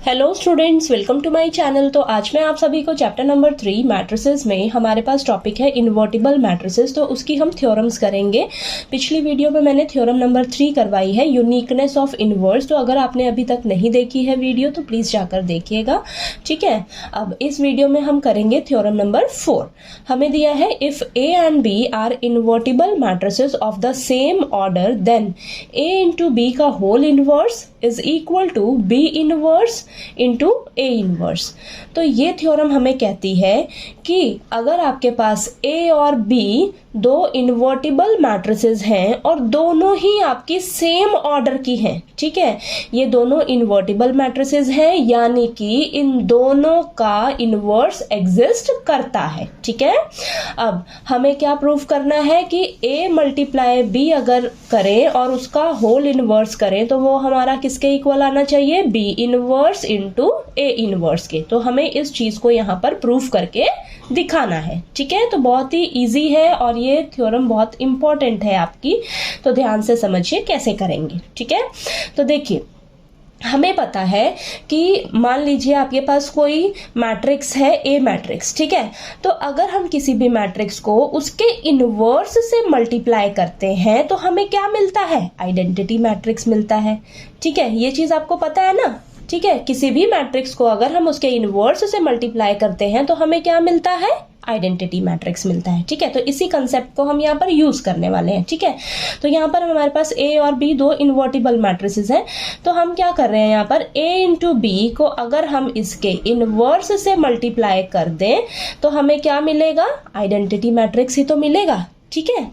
Hello students, welcome to my channel. तो आज मैं आप सभी को चैप्टर नंबर 3 मैट्रिसेस में हमारे पास टॉपिक है इन्वर्टिबल मैट्रिसेस। तो उसकी हम थ्योरम्स करेंगे। पिछली वीडियो में मैंने थ्योरम नंबर 3 करवाई है, यूनिकनेस ऑफ इनवर्स। तो अगर आपने अभी तक नहीं देखी है वीडियो तो प्लीज़ जाकर देखिएगा, ठीक है। अब इस वीडियो में हम करेंगे थ्योरम नंबर 4। हमें दिया है if A and B are invertible matrices of the same order then A into B का whole inverse is equal to B inverse into A inverse. तो ये थ्योरम हमें कहती है कि अगर आपके पास ए और बी दो इन्वर्टिबल मैट्रिसेस हैं और दोनों ही आपकी सेम ऑर्डर की हैं, ठीक है, ये दोनों इन्वर्टिबल मैट्रिसेस हैं, यानी कि इन दोनों का इनवर्स एग्जिस्ट करता है, ठीक है। अब हमें क्या प्रूफ करना है कि ए मल्टीप्लाई बी अगर करें और उसका होल इनवर्स करें तो वो हमारा किसके इक्वल आना चाहिए, B inverse into A inverse के। तो हमें इस चीज को यहाँ पर प्रूफ करके दिखाना है, ठीक है। तो बहुत ही इजी है और ये थ्योरम बहुत इंपॉर्टेंट है आपकी, तो ध्यान से समझिए कैसे करेंगे, ठीक है। तो देखिए, हमें पता है कि मान लीजिए आपके पास कोई मैट्रिक्स है, ए मैट्रिक्स, ठीक है। तो अगर हम किसी भी मैट्रिक्स को उसके इनवर्स से मल्टीप्लाई करते हैं तो हमें क्या मिलता है, आइडेंटिटी मैट्रिक्स मिलता है, ठीक है। ये चीज आपको पता है ना, ठीक है। किसी भी मैट्रिक्स को अगर हम उसके इनवर्स से मल्टीप्लाई करते हैं तो हमें क्या मिलता है, आइडेंटिटी मैट्रिक्स मिलता है, ठीक है। तो इसी कंसेप्ट को हम यहाँ पर यूज करने वाले हैं, ठीक है। तो यहाँ पर हमारे पास ए और बी दो इन्वर्टिबल मैट्रिसेस हैं। तो हम क्या कर रहे हैं, यहाँ पर ए इंटू बी को अगर हम इसके इनवर्स से मल्टीप्लाई कर दें तो हमें क्या मिलेगा, आइडेंटिटी मैट्रिक्स ही तो मिलेगा, ठीक है,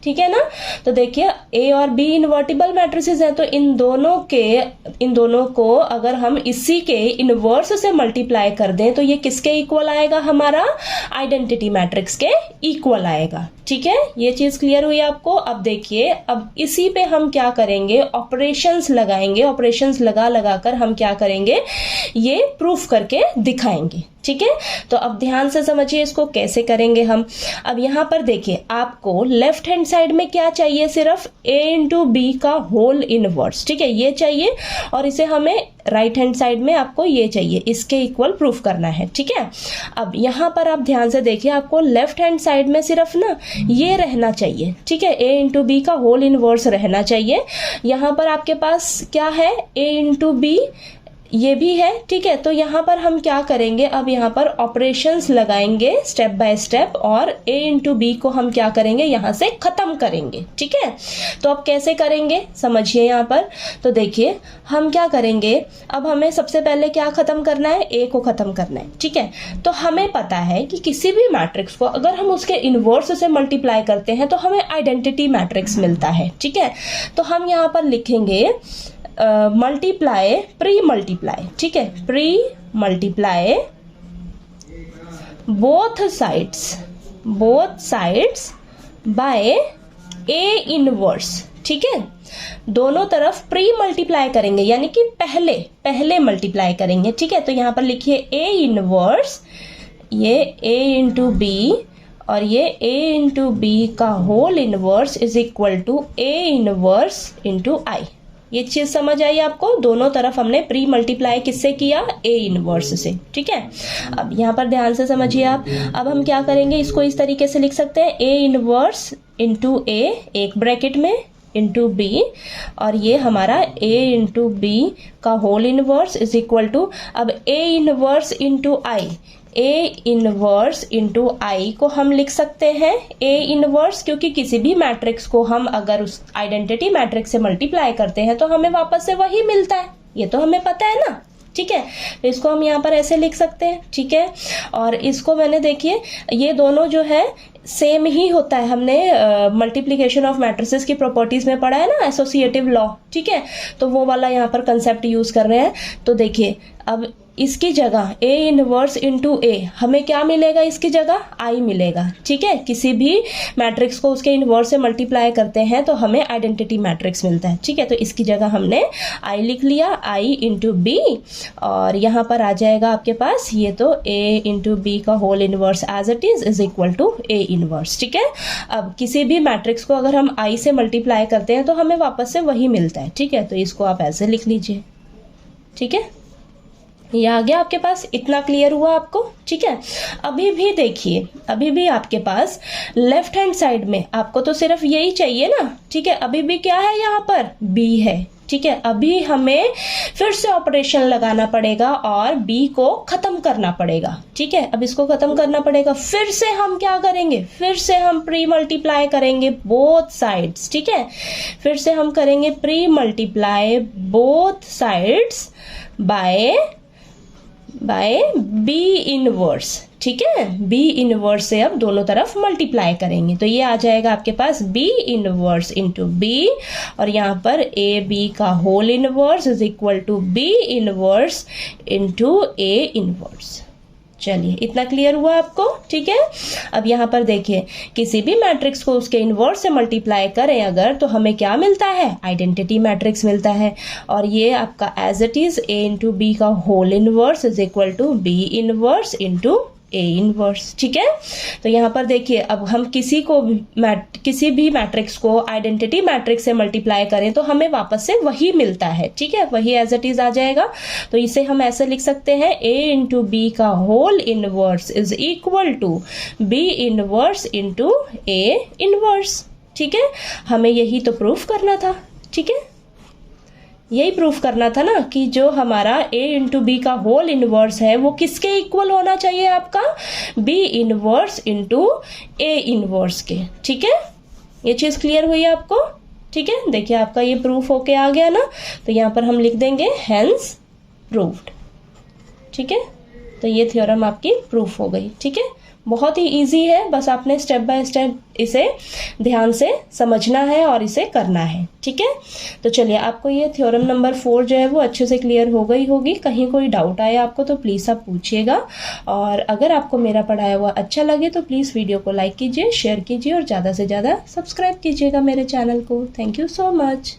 ठीक है ना। तो देखिए, ए और बी इन्वर्टिबल मैट्रिसेस हैं, तो इन दोनों को अगर हम इसी के इनवर्स से मल्टीप्लाई कर दें तो ये किसके इक्वल आएगा, हमारा आइडेंटिटी मैट्रिक्स के इक्वल आएगा, ठीक है। ये चीज क्लियर हुई आपको। अब देखिए, अब इसी पे हम क्या करेंगे, ऑपरेशंस लगाएंगे। ऑपरेशंस लगा कर हम क्या करेंगे, ये प्रूफ करके दिखाएंगे, ठीक है। तो अब ध्यान से समझिए इसको कैसे करेंगे हम। अब यहाँ पर देखिए, आपको लेफ्ट हैंड साइड में क्या चाहिए, सिर्फ ए इंटू बी का होल इनवर्स, ठीक है, ये चाहिए। और इसे हमें राइट हैंड साइड में आपको ये चाहिए, इसके इक्वल प्रूफ करना है, ठीक है। अब यहाँ पर आप ध्यान से देखिए, आपको लेफ्ट हैंड साइड में सिर्फ ना ये रहना चाहिए, ठीक है, ए इंटू बी का होल इनवर्स रहना चाहिए। यहाँ पर आपके पास क्या है, ए इंटू बी ये भी है, ठीक है। तो यहाँ पर हम क्या करेंगे, अब यहाँ पर ऑपरेशंस लगाएंगे स्टेप बाय स्टेप और ए इंटू बी को हम क्या करेंगे, यहाँ से खत्म करेंगे, ठीक है। तो अब कैसे करेंगे समझिए यहाँ पर। तो देखिए, हम क्या करेंगे, अब हमें सबसे पहले क्या खत्म करना है, ए को खत्म करना है, ठीक है। तो हमें पता है कि किसी भी मैट्रिक्स को अगर हम उसके इनवर्स से मल्टीप्लाई करते हैं तो हमें आइडेंटिटी मैट्रिक्स मिलता है, ठीक है। तो हम यहाँ पर लिखेंगे मल्टीप्लाई, प्री मल्टीप्लाई, ठीक है, pre multiply both sides bye ए इनवर्स, ठीक है। दोनों तरफ प्री मल्टीप्लाई करेंगे, यानी कि पहले मल्टीप्लाई करेंगे, ठीक है। तो यहां पर लिखिए ए इनवर्स, ये ए इंटू बी और ये ए इंटू बी का whole inverse is equal to A inverse into I. ये चीज समझ आई आपको। दोनों तरफ हमने प्री मल्टीप्लाई किससे किया, ए इनवर्स से, ठीक है। अब यहाँ पर ध्यान से समझिए आप। अब हम क्या करेंगे, इसको इस तरीके से लिख सकते हैं, ए इनवर्स इंटू ए एक ब्रैकेट में इंटू बी, और ये हमारा ए इंटू बी का whole inverse is equal to, अब A inverse into I, A inverse into I को हम लिख सकते हैं ए इनवर्स, क्योंकि किसी भी मैट्रिक्स को हम अगर उस आइडेंटिटी मैट्रिक्स से मल्टीप्लाई करते हैं तो हमें वापस से वही मिलता है, ये तो हमें पता है ना, ठीक है। तो इसको हम यहाँ पर ऐसे लिख सकते हैं, ठीक है। और इसको मैंने देखिए, ये दोनों जो है सेम ही होता है, हमने मल्टीप्लिकेशन ऑफ मैट्रिसेस की प्रॉपर्टीज में पढ़ा है ना, एसोसिएटिव लॉ, ठीक है। तो वो वाला यहाँ पर कंसेप्ट यूज कर रहे हैं। तो देखिए, अब इसकी जगह ए इनवर्स इंटू ए, हमें क्या मिलेगा, इसकी जगह आई मिलेगा, ठीक है। किसी भी मैट्रिक्स को उसके इनवर्स से मल्टीप्लाई करते हैं तो हमें आइडेंटिटी मैट्रिक्स मिलता है, ठीक है। तो इसकी जगह हमने आई लिख लिया, आई इंटू बी, और यहाँ पर आ जाएगा आपके पास ये तो ए इंटू बी का whole inverse as it is equal to A inverse, ठीक है। अब किसी भी मैट्रिक्स को अगर हम आई से मल्टीप्लाई करते हैं तो हमें वापस से वही मिलता है, ठीक है। तो इसको आप ऐसे लिख लीजिए, ठीक है। ये आ गया आपके पास, इतना क्लियर हुआ आपको? ठीक है, अभी भी देखिए, अभी भी आपके पास लेफ्ट हैंड साइड में आपको तो सिर्फ यही चाहिए ना। ठीक है, अभी भी क्या है यहाँ पर? बी है। ठीक है, अभी हमें फिर से ऑपरेशन लगाना पड़ेगा और बी को खत्म करना पड़ेगा। ठीक है, अब इसको खत्म करना पड़ेगा, फिर से हम क्या करेंगे? फिर से हम प्री मल्टीप्लाई करेंगे बोथ साइड्स। ठीक है, फिर से हम करेंगे pre multiply both sides by B inverse. ठीक है, बी इनवर्स से अब दोनों तरफ मल्टीप्लाई करेंगे, तो ये आ जाएगा आपके पास बी इनवर्स इंटू बी, और यहाँ पर ए बी का whole inverse is equal to B inverse into A inverse. चलिए, इतना क्लियर हुआ आपको? ठीक है, अब यहाँ पर देखिए, किसी भी मैट्रिक्स को उसके इनवर्स से मल्टीप्लाई करें अगर, तो हमें क्या मिलता है? आइडेंटिटी मैट्रिक्स मिलता है, और ये आपका as it is A into B का whole inverse is equal to B inverse into A inverse. ठीक है, तो यहाँ पर देखिए, अब हम किसी भी मैट्रिक्स को आइडेंटिटी मैट्रिक्स से मल्टीप्लाई करें तो हमें वापस से वही मिलता है। ठीक है, वही एज इट इज आ जाएगा, तो इसे हम ऐसे लिख सकते हैं, ए इंटू बी का whole inverse is equal to B inverse into A inverse. ठीक है, हमें यही तो प्रूफ करना था। ठीक है, यही प्रूफ करना था ना कि जो हमारा a इंटू बी का होल इनवर्स है वो किसके इक्वल होना चाहिए? आपका b inverse into a inverse के। ठीक है, ये चीज़ क्लियर हुई आपको? ठीक है, देखिए आपका ये प्रूफ होके आ गया ना, तो यहाँ पर हम लिख देंगे हेंस प्रूव्ड। ठीक है, तो ये थ्योरम आपकी प्रूफ हो गई। ठीक है, बहुत ही इजी है, बस आपने स्टेप बाय स्टेप इसे ध्यान से समझना है और इसे करना है। ठीक है, तो चलिए, आपको ये थ्योरम नंबर 4 जो है वो अच्छे से क्लियर हो गई होगी। कहीं कोई डाउट आए आपको तो प्लीज़ आप पूछिएगा, और अगर आपको मेरा पढ़ाया हुआ अच्छा लगे तो प्लीज़ वीडियो को लाइक कीजिए, शेयर कीजिए और ज़्यादा से ज़्यादा सब्सक्राइब कीजिएगा मेरे चैनल को। Thank you so much.